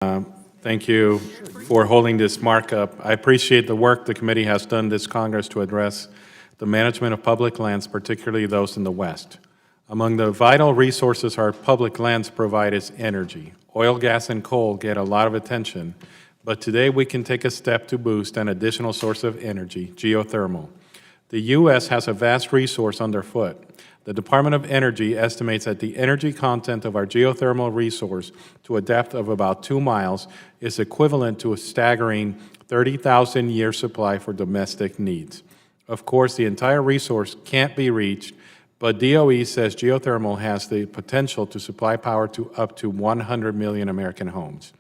Thank you for holding this markup. I appreciate the work the committee has done this Congress to address the management of public lands, particularly those in the West. Among the vital resources our public lands provide is energy. Oil, gas, and coal get a lot of attention, but today we can take a step to boost an additional source of energy, geothermal. The U.S. has a vast resource underfoot. The Department of Energy estimates that the energy content of our geothermal resource to a depth of about 2 miles is equivalent to a staggering 30,000-year supply for domestic needs. Of course, the entire resource can't be reached, but DOE says geothermal has the potential to supply power to up to 100 million American homes.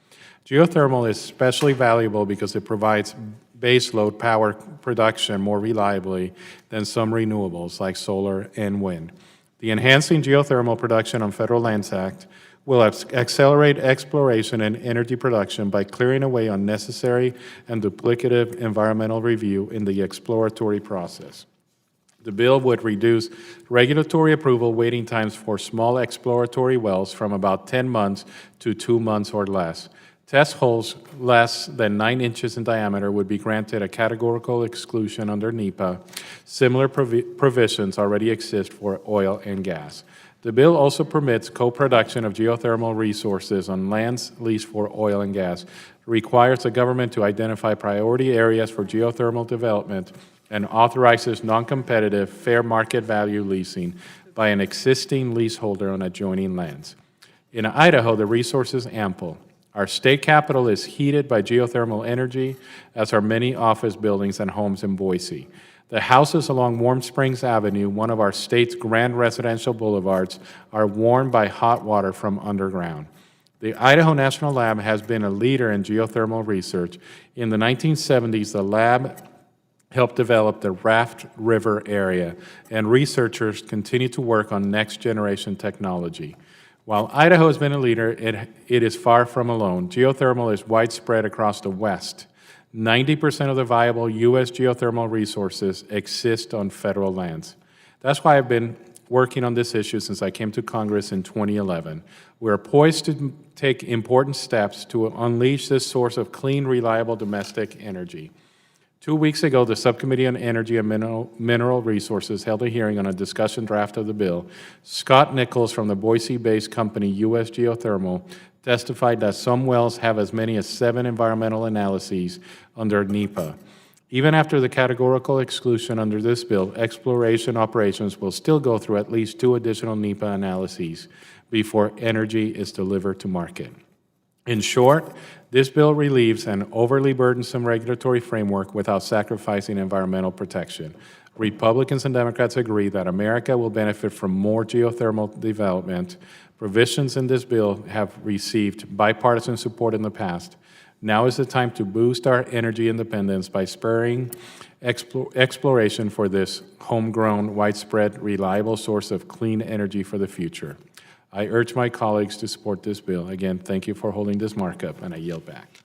Geothermal is especially valuable because it provides baseload power production more reliably than some renewables like solar and wind. The Enhancing Geothermal Production on Federal Lands Act will accelerate exploration and energy production by clearing away unnecessary and duplicative environmental review in the exploratory process. The bill would reduce regulatory approval waiting times for small exploratory wells from about 10 months to 2 months or less. Test holes less than 9 inches in diameter would be granted a categorical exclusion under NEPA. Similar provisions already exist for oil and gas. The bill also permits co-production of geothermal resources on lands leased for oil and gas, requires the government to identify priority areas for geothermal development, and authorizes non-competitive fair market value leasing by an existing leaseholder on adjoining lands. In Idaho, the resource is ample. Our state capital is heated by geothermal energy, as are many office buildings and homes in Boise. The houses along Warm Springs Avenue, one of our state's grand residential boulevards, are warmed by hot water from underground. The Idaho National Lab has been a leader in geothermal research. In the 1970s, the lab helped develop the Raft River area, and researchers continue to work on next-generation technology. While Idaho has been a leader, it is far from alone. Geothermal is widespread across the West. 90% of the viable U.S. geothermal resources exist on federal lands. That's why I've been working on this issue since I came to Congress in 2011. We're poised to take important steps to unleash this source of clean, reliable domestic energy. 2 weeks ago, the Subcommittee on Energy and Mineral Resources held a hearing on a discussion draft of the bill. Scott Nichols from the Boise-based company U.S. Geothermal testified that some wells have as many as 7 environmental analyses under NEPA. Even after the categorical exclusion under this bill, exploration operations will still go through at least 2 additional NEPA analyses before energy is delivered to market. In short, this bill relieves an overly burdensome regulatory framework without sacrificing environmental protection. Republicans and Democrats agree that America will benefit from more geothermal development. Provisions in this bill have received bipartisan support in the past. Now is the time to boost our energy independence by spurring exploration for this homegrown, widespread, reliable source of clean energy for the future. I urge my colleagues to support this bill. Again, thank you for holding this markup, and I yield back.